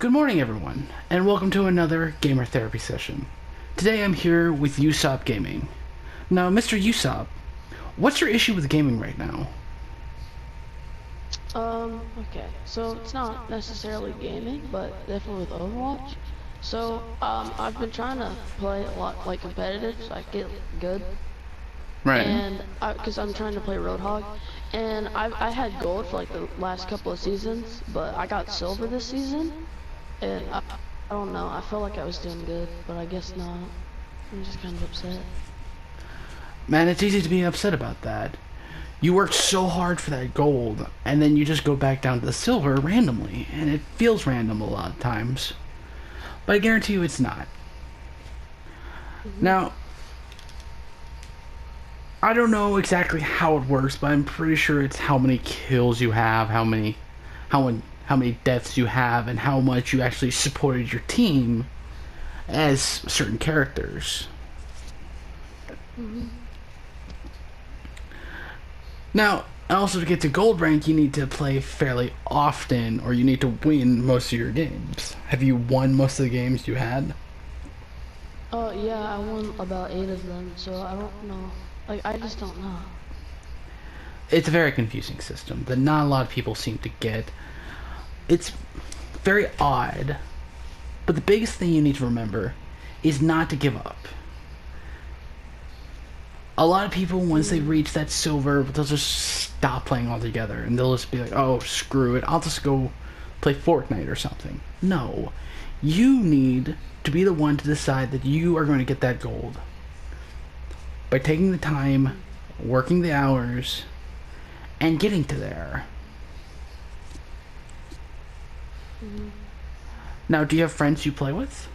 Good morning, everyone, and welcome to another Gamer Therapy session. Today I'm here with Usopp Gaming. Now, Mr. Usopp, what's your issue with gaming right now? Okay, so it's not necessarily gaming, but definitely with Overwatch. I've been trying to play a lot, like, competitive, so I get good, Right. and because I'm trying to play Roadhog, and I had gold for, like, the last couple of seasons, but I got silver this season, and I don't know, I felt like I was doing good, but I guess not. I'm just kind of upset. Man, it's easy to be upset about that. You worked so hard for that gold, and then you just go back down to the silver randomly, and it feels random a lot of times. But I guarantee you it's not. Hmm. Now, I don't know exactly how it works, but I'm pretty sure it's how many kills you have, how many deaths you have, and how much you actually supported your team as certain characters. Hmm. Now, also to get to gold rank, you need to play fairly often, or you need to win most of your games. Have you won most of the games you had? Yeah, I won about 8 of them, so I don't know. Like, I just don't know. It's a very confusing system that not a lot of people seem to get. It's very odd, but the biggest thing you need to remember is not to give up. A lot of people, once they Mm. reach that silver, they'll just stop playing altogether, and they'll just be like, oh, screw it, I'll just go play Fortnite or something. No. You need to be the one to decide that you are going to get that gold. By taking the time, working the hours, and getting to there. Mm-hmm. Now, do you have friends you play with?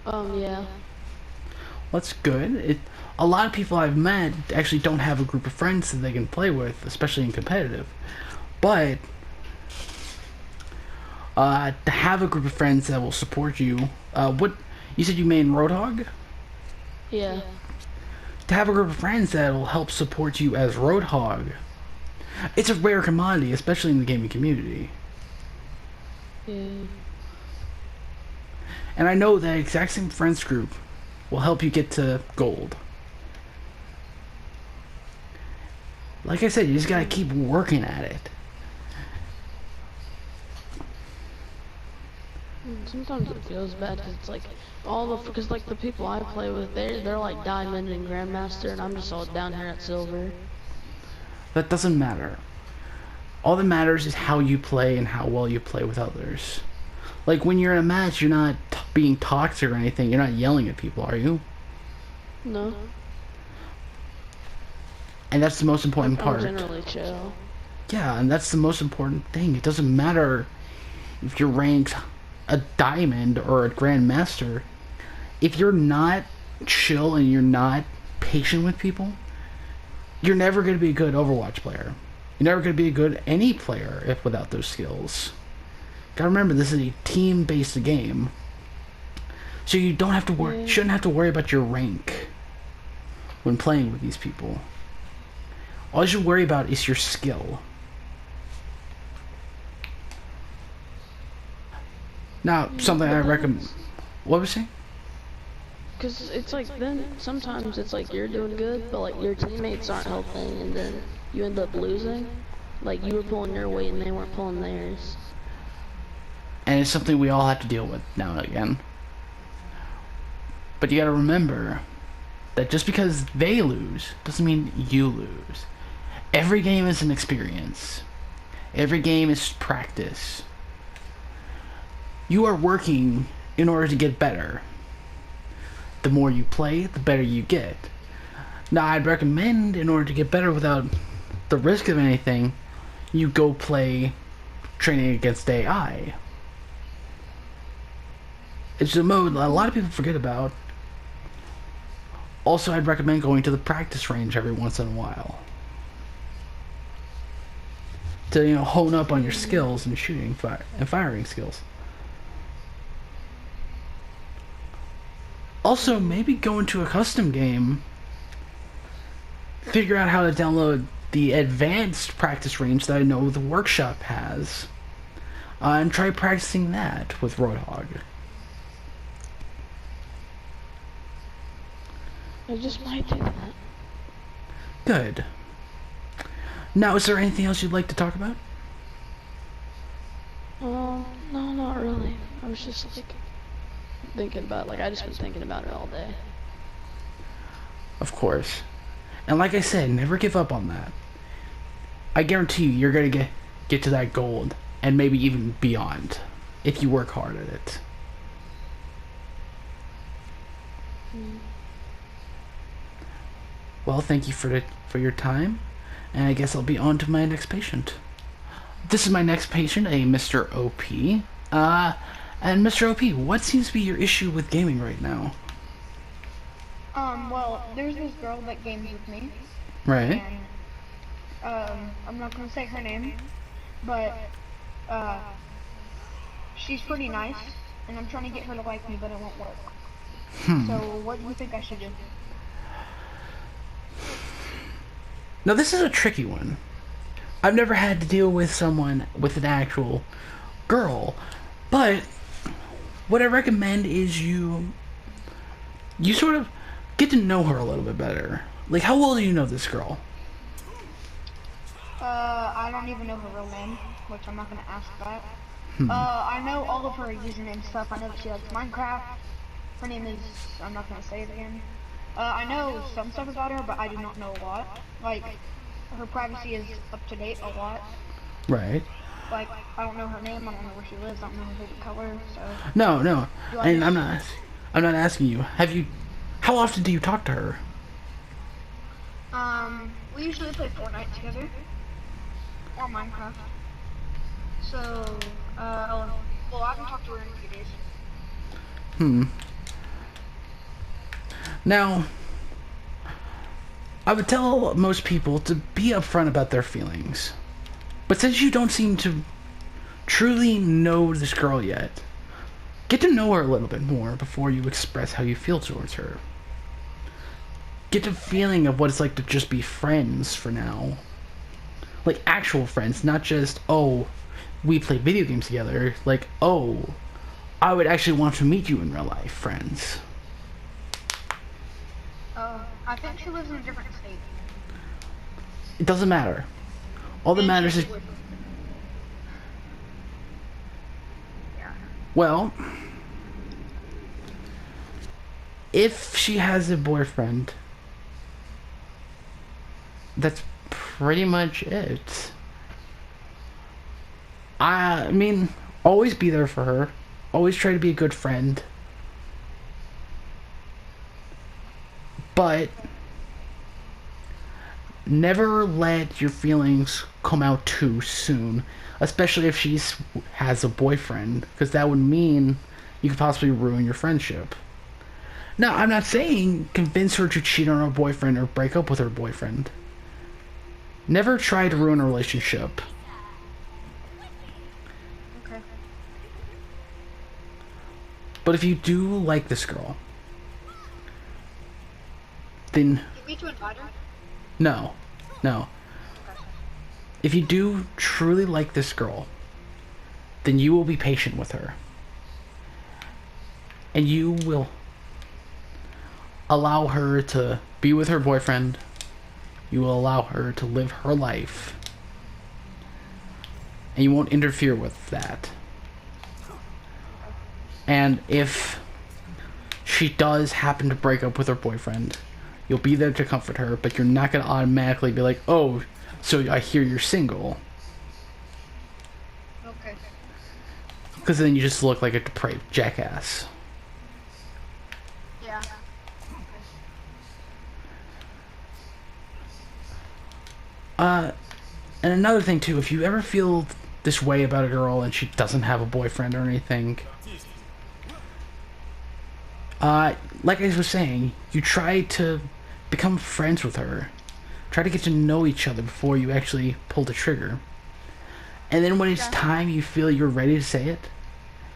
Yeah. Well, that's good. A lot of people I've met actually don't have a group of friends that they can play with, especially in competitive. But to have a group of friends that will support you, what you said you made in Roadhog? Yeah. To have a group of friends that will help support you as Roadhog, it's a rare commodity, especially in the gaming community. Yeah. And I know that exact same friends group will help you get to gold. Like I said, you just gotta Mm. keep working at it. Sometimes it feels bad because it's like because like the people I play with, they're like diamond and grandmaster, and I'm just all down here at silver. That doesn't matter. All that matters is how you play and how well you play with others. Like when you're in a match, you're not being toxic or anything. You're not yelling at people, are you? No, And that's the most I'm important I'm part. generally chill. Yeah, and that's the most important thing. It doesn't matter if you're ranked a diamond or a grandmaster. If you're not chill and you're not patient with people, you're never going to be a good Overwatch player. You're never going to be a good any player if without those skills. Gotta remember, this is a team-based game, so you don't have to worry. Yeah. Shouldn't have to worry about your rank when playing with these people. All you should worry about is your skill. Now, something I But then, recommend. What was he? because it's like then sometimes it's like you're doing good, but like your teammates aren't helping, and then you end up losing. Like you were pulling your weight and they weren't pulling theirs. And it's something we all have to deal with now and again. But you gotta remember that just because they lose doesn't mean you lose. Every game is an experience. Every game is practice. You are working in order to get better. The more you play, the better you get. Now, I'd recommend, in order to get better without the risk of anything, you go play training against AI. It's a mode a lot of people forget about. Also, I'd recommend going to the practice range every once in a while to hone up on your skills and shooting and firing skills. Also, maybe go into a custom game, figure out how to download the advanced practice range that I know the workshop has. And try practicing that with Roadhog. I just might do that. Good. Now, is there anything else you'd like to talk about? No, not really. I was just like thinking about, like, I just been thinking about it all day. Of course. And like I said, never give up on that. I guarantee you're gonna get to that gold, and maybe even beyond, if you work hard at it. Well, thank you for your time, and I guess I'll be on to my next patient. This is my next patient, a Mr. OP. And Mr. OP, what seems to be your issue with gaming right now? Well, there's this girl that games with me, Right. and, I'm not gonna say her name, but, she's pretty nice, and I'm trying to get her to like me, but it won't work. So, what do you think I should do? Now, this is a tricky one. I've never had to deal with someone with an actual girl, but what I recommend is you sort of get to know her a little bit better. Like, how well do you know this girl? I don't even know her real name, which I'm not gonna ask that. I know all of her username stuff. I know that she likes Minecraft. Her name is, I'm not gonna say it again. I know some stuff about her, but I do not know a lot. Like, her privacy is up to date a lot. Right. Like, I don't know her name, I don't know where she lives, I don't know her favorite color, so... No. And I'm just- not asking you. How often do you talk to her? We usually play Fortnite together. Or Minecraft. So, well, I haven't talked to her in a few days. Now, I would tell most people to be upfront about their feelings. But since you don't seem to truly know this girl yet, get to know her a little bit more before you express how you feel towards her. Get a feeling of what it's like to just be friends for now. Like actual friends, not just, oh, we play video games together. Like, oh, I would actually want to meet you in real life, friends. I think she lives in a different state. It doesn't matter. All that matters is, Yeah. well, if she has a boyfriend, that's pretty much it. I mean, always be there for her. Always try to be a good friend. But never let your feelings come out too soon, especially if she has a boyfriend, because that would mean you could possibly ruin your friendship. Now, I'm not saying convince her to cheat on her boyfriend or break up with her boyfriend. Never try to ruin a relationship. Okay. But if you do like this girl, then You need to invite her? no. If you do truly like this girl, then you will be patient with her. And you will allow her to be with her boyfriend. You will allow her to live her life. And you won't interfere with that. And if she does happen to break up with her boyfriend, you'll be there to comfort her, but you're not going to automatically be like, oh, so I hear you're single. Okay. Because then you just look like a depraved jackass. Yeah. And another thing too, if you ever feel this way about a girl and she doesn't have a boyfriend or anything, like I was saying, you try to become friends with her. Try to get to know each other before you actually pull the trigger. And then when it's time you feel you're ready to say it,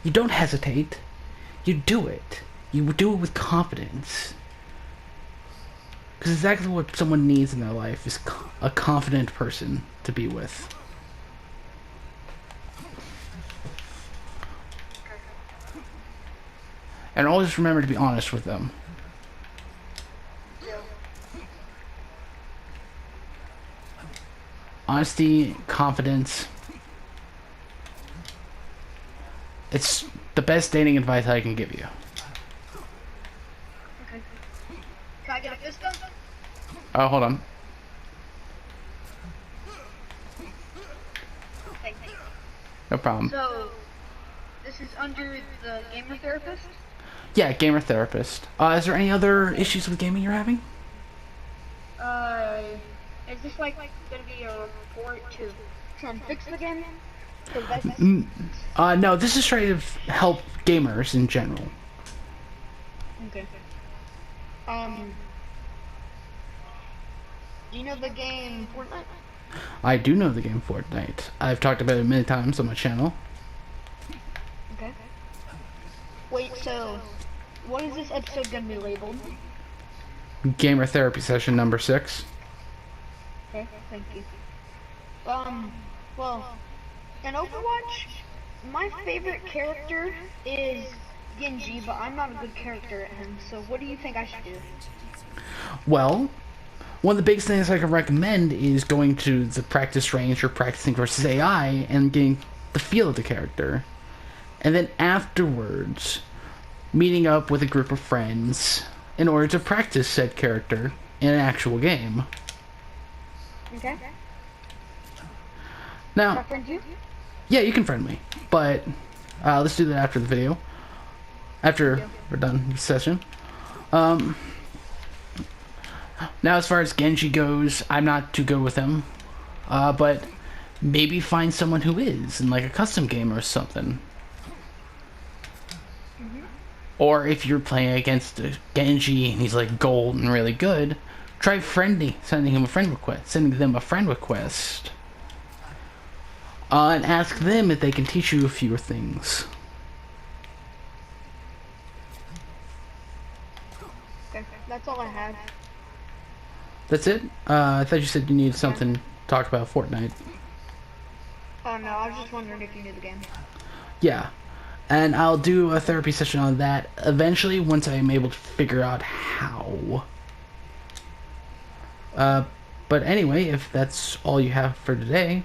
you don't hesitate. You do it. You do it with confidence. Because exactly what someone needs in their life is a confident person to be with. And always remember to be honest with them. Honesty, confidence. It's the best dating advice I can give you. Okay. Can I get a fist bump? Oh, hold on. Thank you. No problem. So, this is under the gamer therapist? Yeah, gamer therapist. Is there any other issues with gaming you're having? Is this like gonna be a report to try and fix the game? 'Cause that's... No, this is trying to help gamers in general. Okay. Do you know the game Fortnite? I do know the game Fortnite. I've talked about it many times on my channel. Okay. Wait, so what is this episode gonna be labeled? Gamer therapy session number 6. Okay, thank you. Well, in Overwatch, my favorite character is Genji, but I'm not a good character at him, so what do you think I should do? Well, one of the biggest things I can recommend is going to the practice range or practicing versus AI and getting the feel of the character. And then afterwards, meeting up with a group of friends in order to practice said character in an actual game. Okay. Now, Can I friend you? yeah, you can friend me, but let's do that after the video. After we're done with the session. Now, as far as Genji goes, I'm not too good with him, but maybe find someone who is in like a custom game or something. Or if you're playing against a Genji and he's like gold and really good, try sending them a friend request. And ask them if they can teach you a few things. Okay, that's all I had. That's it? I thought you said you needed something to talk about Fortnite. Oh no, I was just wondering if you knew the game. Yeah. And I'll do a therapy session on that eventually once I am able to figure out how. But anyway, if that's all you have for today.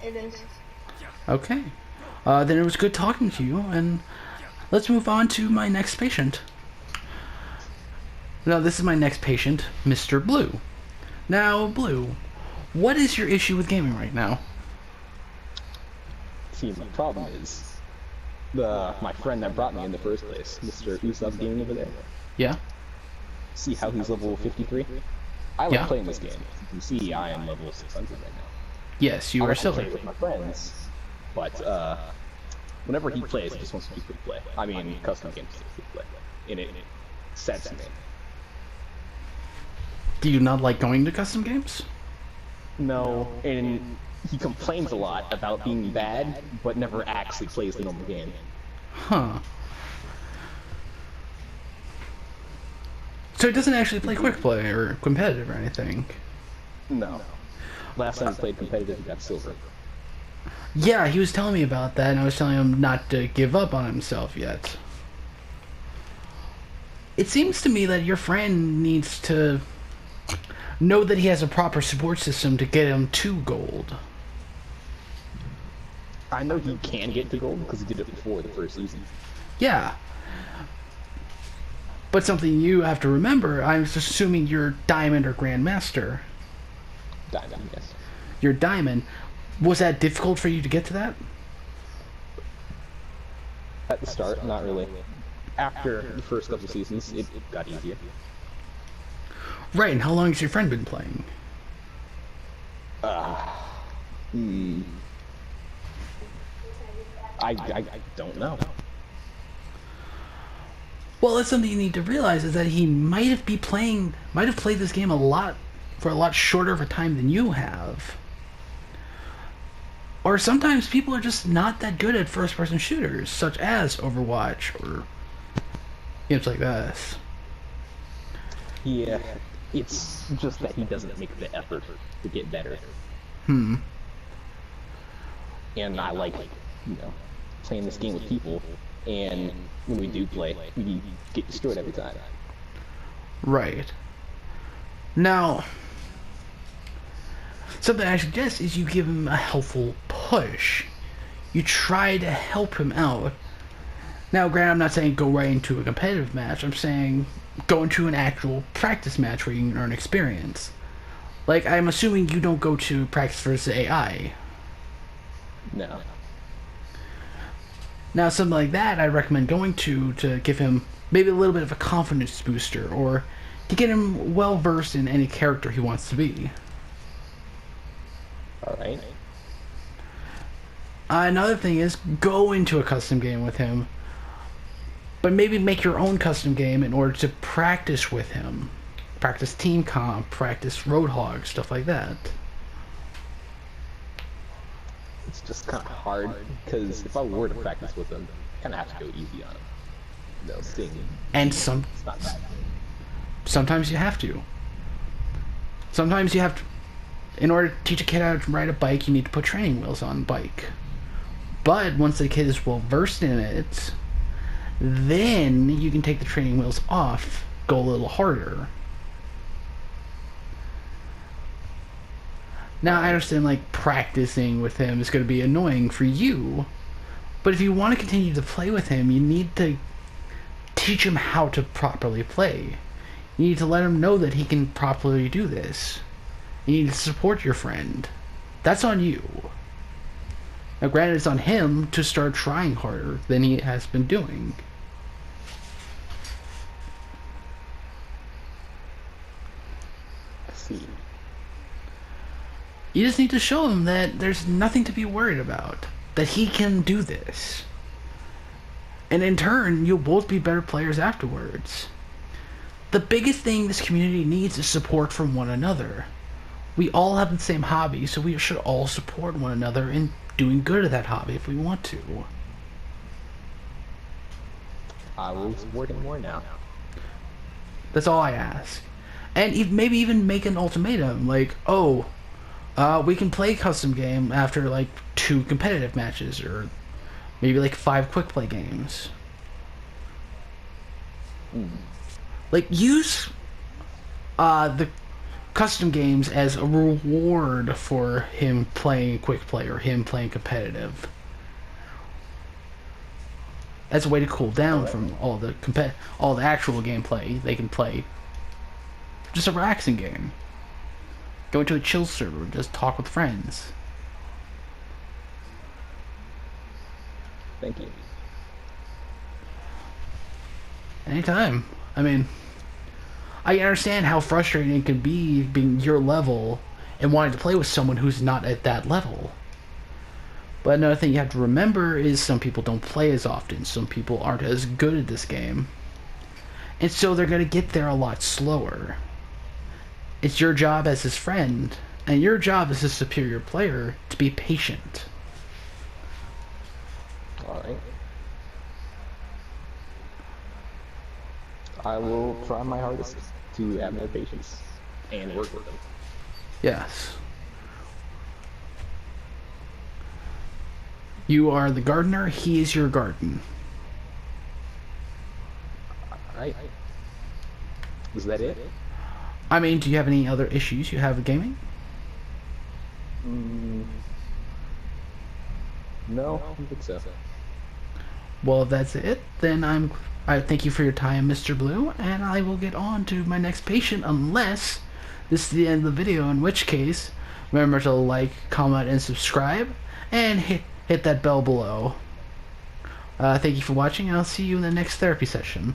It is. Okay. Then it was good talking to you, and let's move on to my next patient. Now, this is my next patient, Mr. Blue. Now, Blue, what is your issue with gaming right now? See, my problem is my friend that brought me in the first place, Mr. Usab Gaming over there. Yeah? See how he's level 53? I like Yeah. playing this game. You can see I am level 600 right now. Yes, you I are like to silver. play with my friends, but whenever he plays, he just wants to do quick play. I mean, custom games quick play, and it sets me. Do you not like going to custom games? No, and he complains a lot about being bad, but never actually plays the normal game. Huh. So he doesn't actually play quick play or competitive or anything? No. Last time he played competitive, he got silver. Yeah, he was telling me about that, and I was telling him not to give up on himself yet. It seems to me that your friend needs to know that he has a proper support system to get him to gold. I know he can get to gold because he did it before the first season. Yeah. But something you have to remember, I was assuming you're Diamond or Grandmaster. Diamond, yes. You're Diamond. Was that difficult for you to get to that? At the start, not really. After the first couple seasons, it got easier. Right, and how long has your friend been playing? I don't know. Well, that's something you need to realize is that he might have played this game for a lot shorter of a time than you have. Or sometimes people are just not that good at first-person shooters, such as Overwatch or games like this. Yeah, it's just that he doesn't make the effort to get better. Hmm. And I like you know, playing this game with people, and when we do play, we get destroyed every time. Right. Now, something I suggest is you give him a helpful push. You try to help him out. Now, granted, I'm not saying go right into a competitive match. I'm saying go into an actual practice match where you can earn experience. Like, I'm assuming you don't go to practice versus AI. No. Now, something like that I recommend going to give him maybe a little bit of a confidence booster, or to get him well versed in any character he wants to be. Alright. Another thing is, go into a custom game with him, but maybe make your own custom game in order to practice with him. Practice team comp, practice Roadhog, stuff like that. It's just kind of hard, because if I were to practice with him, I kind of have to go easy on him. You know, seeing And it's not that good. sometimes you have to. Sometimes you have to, in order to teach a kid how to ride a bike, you need to put training wheels on the bike. But once the kid is well versed in it, then you can take the training wheels off, go a little harder. Now, I understand, like, practicing with him is going to be annoying for you, but if you want to continue to play with him, you need to teach him how to properly play. You need to let him know that he can properly do this. You need to support your friend. That's on you. Now, granted, it's on him to start trying harder than he has been doing. I see. You just need to show him that there's nothing to be worried about. That he can do this. And in turn, you'll both be better players afterwards. The biggest thing this community needs is support from one another. We all have the same hobby, so we should all support one another in doing good at that hobby if we want to. I will support him more now. That's all I ask. And maybe even make an ultimatum, like, oh, we can play custom game after like 2 competitive matches, or maybe like 5 quick play games. Like, use the custom games as a reward for him playing quick play or him playing competitive. As a way to cool down from all the actual gameplay they can play. Just a relaxing game. Go into a chill server, just talk with friends. Thank you. Anytime. I mean, I understand how frustrating it can be being your level and wanting to play with someone who's not at that level. But another thing you have to remember is some people don't play as often. Some people aren't as good at this game. And so they're going to get there a lot slower. It's your job as his friend, and your job as his superior player, to be patient. Alright. I will try my hardest to have more patience and work with them. Yes. You are the gardener, he is your garden. Alright. Is that it? I mean, do you have any other issues you have with gaming? No, I don't think so. Well, if that's it, then I thank you for your time, Mr. Blue, and I will get on to my next patient unless this is the end of the video, in which case, remember to like, comment, and subscribe, and hit that bell below. Thank you for watching, and I'll see you in the next therapy session.